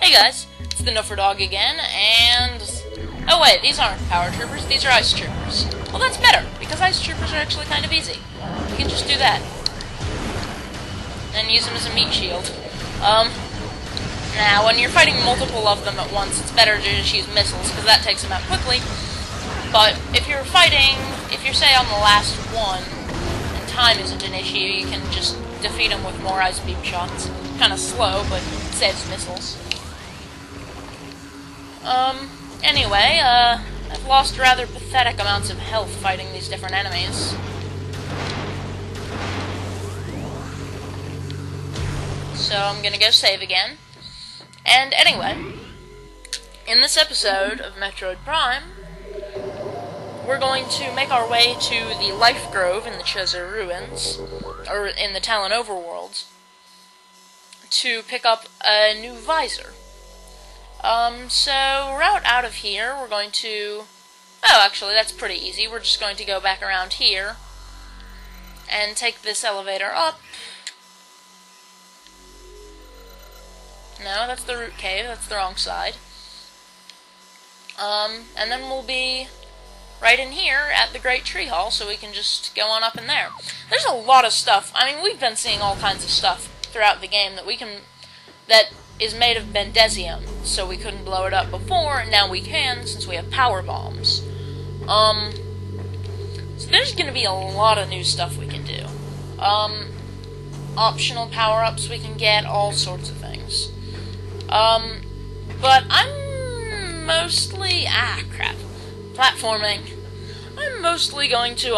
Hey guys, it's the Nuffer Dog again, and... Oh wait, these aren't power troopers, these are ice troopers. Well, that's better, because ice troopers are actually kind of easy. You can just do that. And use them as a meat shield. Now, when you're fighting multiple of them at once, it's better to just use missiles, because that takes them out quickly. But if you're fighting, if you're, say, on the last one, and time isn't an issue, you can just defeat them with more ice beam shots. Kind of slow, but it saves missiles. Anyway, I've lost rather pathetic amounts of health fighting these different enemies. So I'm gonna go save again. And anyway, in this episode of Metroid Prime, we're going to make our way to the Life Grove in the Chozo Ruins, or in the Talon Overworld, to pick up a new Visor. So, route out of here, we're going to... Oh, actually, that's pretty easy. We're just going to go back around here and take this elevator up. No, that's the root cave. That's the wrong side. And then we'll be right in here at the Great Tree Hall, so we can just go on up in there. There's a lot of stuff. I mean, we've been seeing all kinds of stuff throughout the game that is made of bendesium, so we couldn't blow it up before, and now we can, since we have power bombs. So there's gonna be a lot of new stuff we can do. Optional power-ups we can get, all sorts of things. But I'm mostly... platforming. I'm mostly going to,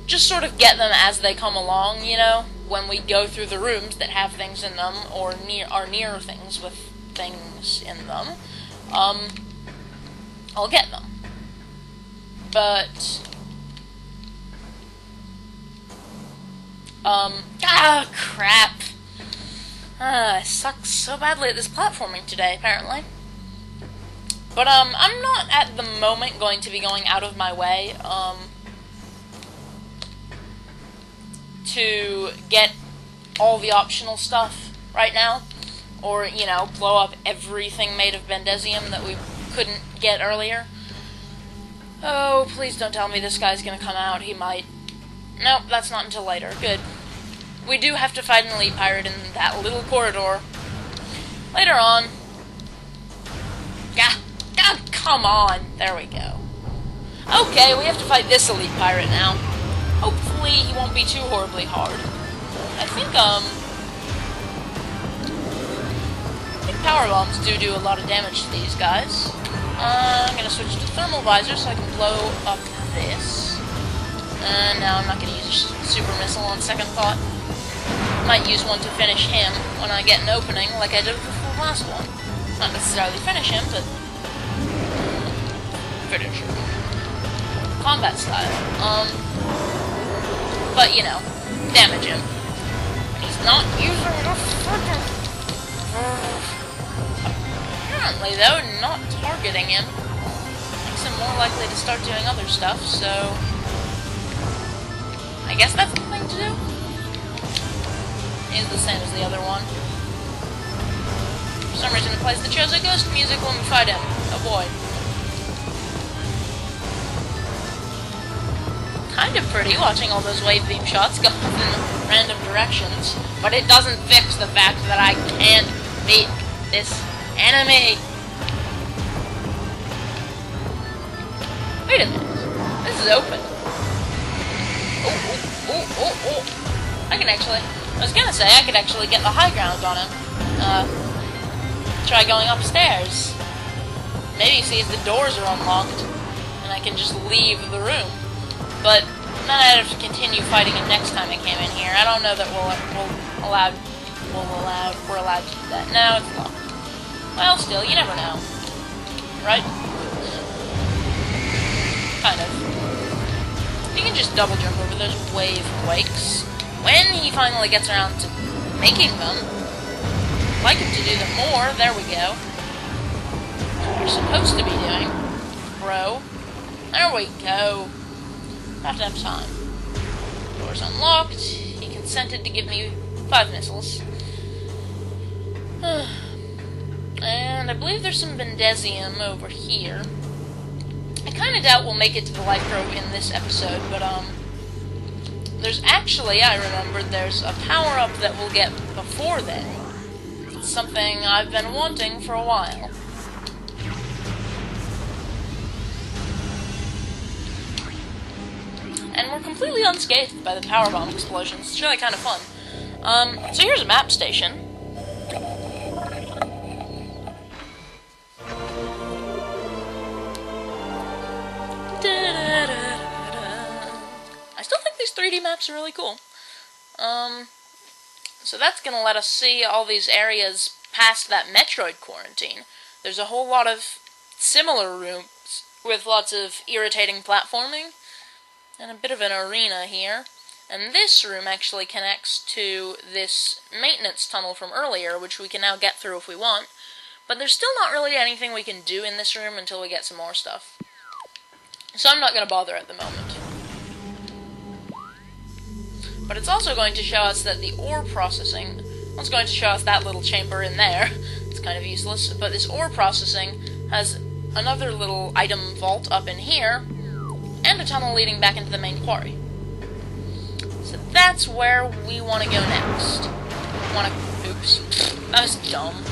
just sort of get them as they come along, you know? When we go through the rooms that have things in them, or are near things with things in them, I'll get them. But, crap. I suck so badly at this platforming today, apparently. But, I'm not at the moment going to be going out of my way, to get all the optional stuff right now, or, you know, blow up everything made of bendesium that we couldn't get earlier. Oh, please don't tell me this guy's gonna come out. He might. Nope, that's not until later. Good. We do have to fight an elite pirate in that little corridor later on. God, come on. There we go. Okay, we have to fight this elite pirate now. Hopefully he won't be too horribly hard. I think power bombs do a lot of damage to these guys. I'm gonna switch to thermal visor so I can blow up this. Now I'm not gonna use a super missile on second thought. Might use one to finish him when I get an opening, like I did with the last one. Not necessarily finish him, but finish him. Combat style. But, you know, damage him. He's not using the freaking... Apparently, though, not targeting him makes him more likely to start doing other stuff, so... I guess that's the thing to do? He's the same as the other one. For some reason, it plays the Chozo Ghost music when we fight him. Oh boy. Kind of pretty watching all those wave beam shots go in random directions, but it doesn't fix the fact that I can't beat this enemy. Wait a minute. This is open. Oh. I was gonna say I could actually get the high ground on him. Try going upstairs. Maybe see if the doors are unlocked, and I can just leave the room. But then I'd have to continue fighting him next time I came in here. I don't know that we're allowed to do that. No, it's locked. Well, still, you never know. Right? Kind of. You can just double jump over those wave quakes. When he finally gets around to making them, I'd like him to do them more. There we go. That's what you're supposed to be doing, bro. There we go. Have to have time. Door's unlocked. He consented to give me 5 missiles. I believe there's some Bendesium over here. I kind of doubt we'll make it to the life probe in this episode, but, there's actually, I remembered, there's a power-up that we'll get before then. It's something I've been wanting for a while. And we're completely unscathed by the power bomb explosions. It's really kind of fun. So here's a map station. I still think these 3D maps are really cool. So that's gonna let us see all these areas past that Metroid quarantine. There's a whole lot of similar rooms with lots of irritating platforming. And a bit of an arena here. And this room actually connects to this maintenance tunnel from earlier, which we can now get through if we want. But there's still not really anything we can do in this room until we get some more stuff. So I'm not going to bother at the moment. But it's also going to show us that the ore processing... Well, it's going to show us that little chamber in there. It's kind of useless. But this ore processing has another little item vault up in here, and a tunnel leading back into the main quarry. So that's where we want to go next. Oops, that was dumb.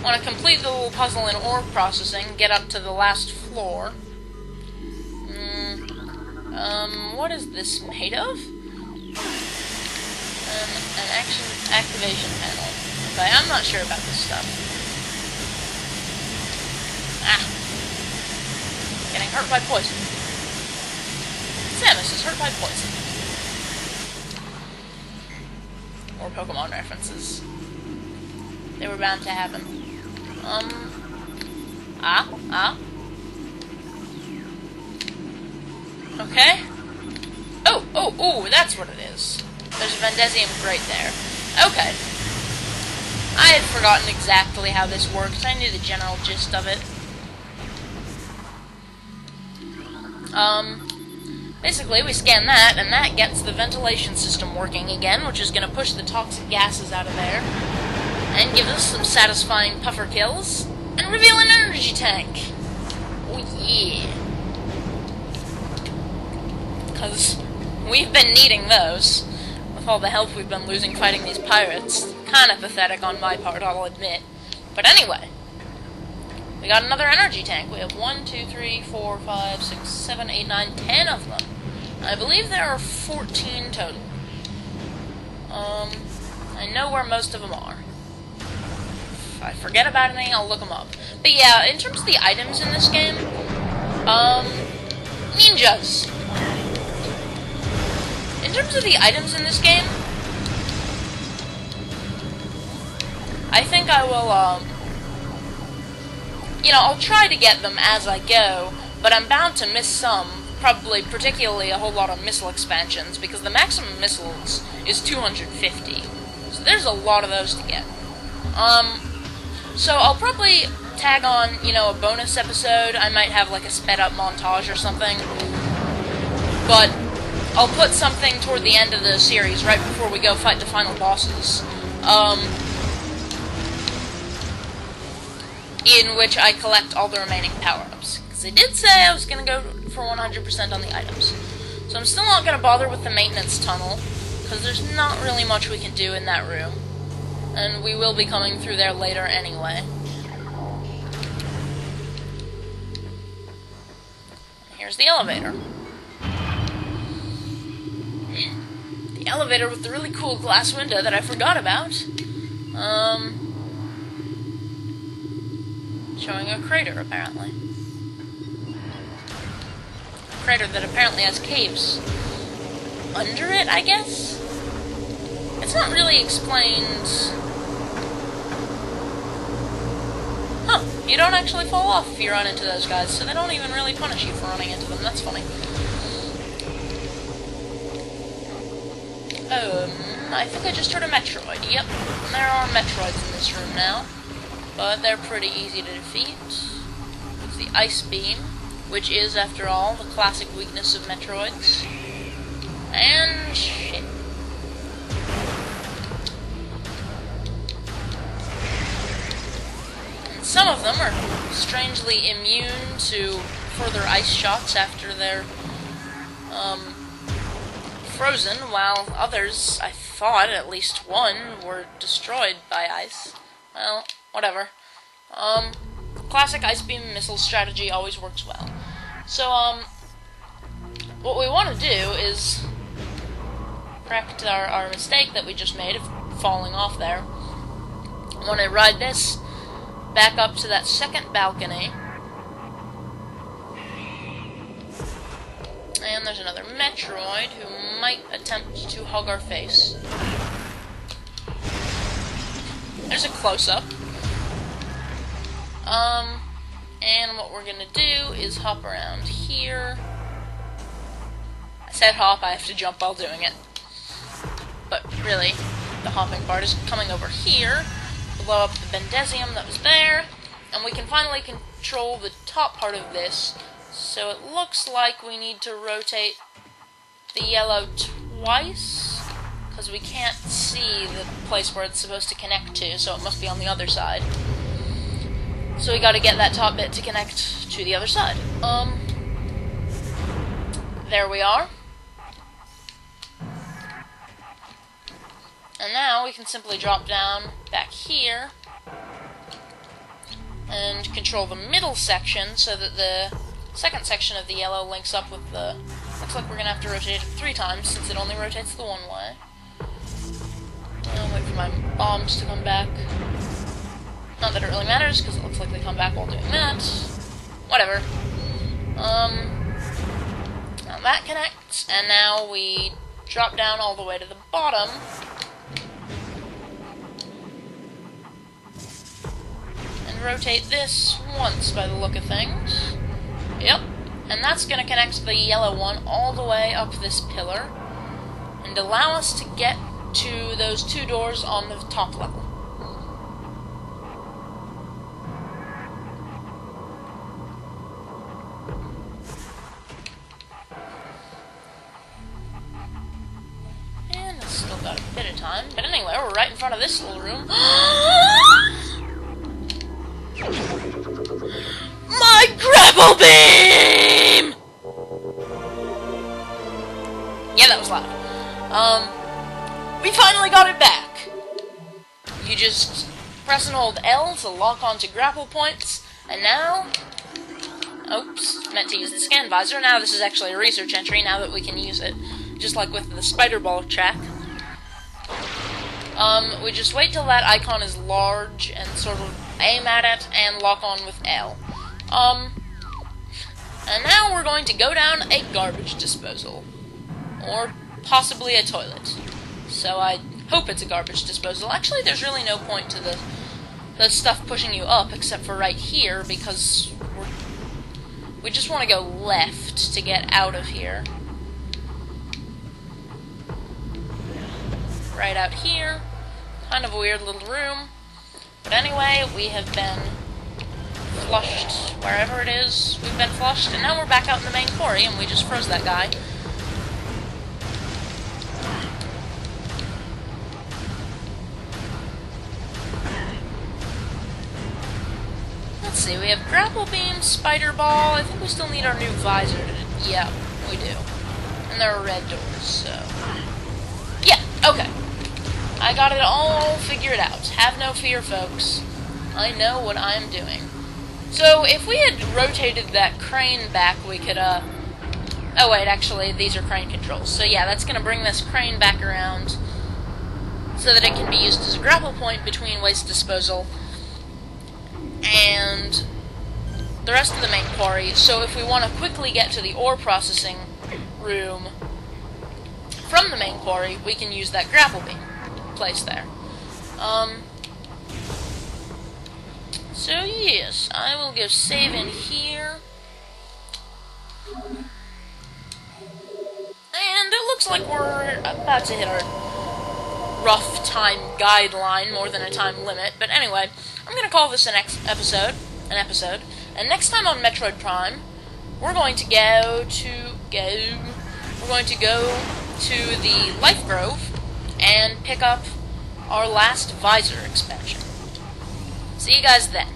Want to complete the little puzzle in ore processing, get up to the last floor. What is this made of? An activation panel. Okay, I'm not sure about this stuff. Getting hurt by poison. Samus is hurt by poison. Or Pokemon references. They were bound to happen. Okay. Oh, that's what it is. There's a Bendesium grate there. Okay. I had forgotten exactly how this worked. I knew the general gist of it. Basically, we scan that, and that gets the ventilation system working again, which is going to push the toxic gases out of there, and give us some satisfying puffer kills, and reveal an energy tank. Oh yeah. Because we've been needing those, with all the health we've been losing fighting these pirates. Kind of pathetic on my part, I'll admit. But anyway. We got another energy tank. We have 1, 2, 3, 4, 5, 6, 7, 8, 9, 10 of them. I believe there are 14 total. I know where most of them are. If I forget about anything, I'll look them up. But yeah, in terms of the items in this game, ninjas. In terms of the items in this game, I think I will, I'll try to get them as I go, but I'm bound to miss some, probably particularly a whole lot of missile expansions, because the maximum missiles is 250, so there's a lot of those to get. So I'll probably tag on, a bonus episode. I might have like a sped up montage or something, but I'll put something toward the end of the series, right before we go fight the final bosses, in which I collect all the remaining power-ups. Because I did say I was going to go for 100% on the items. So I'm still not going to bother with the maintenance tunnel, because there's not really much we can do in that room. And we will be coming through there later anyway. Here's the elevator. The elevator with the really cool glass window that I forgot about. Showing a crater, apparently. A crater that apparently has caves under it, I guess? It's not really explained. Huh, you don't actually fall off if you run into those guys, so they don't even really punish you for running into them. That's funny. I think I just heard a Metroid. Yep, there are Metroids in this room now. But they're pretty easy to defeat. It's the Ice Beam, which is, after all, the classic weakness of Metroids. And shit. And some of them are strangely immune to further ice shots after they're frozen, while others, I thought at least one, were destroyed by ice. Well, whatever. Classic ice beam missile strategy always works well. So, what we want to do is correct our mistake that we just made of falling off there. I want to ride this back up to that second balcony. And there's another Metroid who might attempt to hug our face. There's a close-up. And what we're gonna do is hop around here. I said hop, I have to jump while doing it. But really, the hopping part is coming over here, blow up the Bendesium that was there, and we can finally control the top part of this. So it looks like we need to rotate the yellow twice, because we can't see the place where it's supposed to connect to, so it must be on the other side. So we gotta get that top bit to connect to the other side. There we are. And now we can simply drop down back here and control the middle section so that the second section of the yellow links up with the... Looks like we're gonna have to rotate it 3 times since it only rotates the one way. I'll wait for my bombs to come back. Not that it really matters, because it looks like they come back while doing that. Whatever. Now that connects, and now we drop down all the way to the bottom. And rotate this once by the look of things. Yep. And that's going to connect the yellow one all the way up this pillar, and allow us to get to those 2 doors on the top level. Got a bit of time, but anyway, we're right in front of this little room. My grapple beam! Yeah, that was loud. We finally got it back. You just press and hold L to lock onto grapple points, and now... Oops, meant to use the scan visor. Now this is actually a research entry, now that we can use it. Just like with the spider ball track. We just wait till that icon is large and sort of aim at it and lock on with L. And now we're going to go down a garbage disposal. Or possibly a toilet. So I hope it's a garbage disposal. Actually, there's really no point to the stuff pushing you up except for right here, because we just want to go left to get out of here. Right out here. Kind of a weird little room. But anyway, we have been flushed wherever it is. We've been flushed, and now we're back out in the main quarry, and we just froze that guy. Let's see, we have grapple beam, spider ball. I think we still need our new visor. Yeah, we do. And there are red doors, so... Yeah, okay. I got it all figured out. Have no fear, folks. I know what I'm doing. So, if we had rotated that crane back, we could, Oh, wait, actually, these are crane controls. So, yeah, that's gonna bring this crane back around so that it can be used as a grapple point between waste disposal and the rest of the main quarry. So, if we want to quickly get to the ore processing room from the main quarry, we can use that grapple beam place there. So yes, I will go save in here. And it looks like we're about to hit our rough time guideline more than a time limit. But anyway, I'm gonna call this an episode. And next time on Metroid Prime, we're going to go to the Life Grove and pick up our last Visor expansion. See you guys then.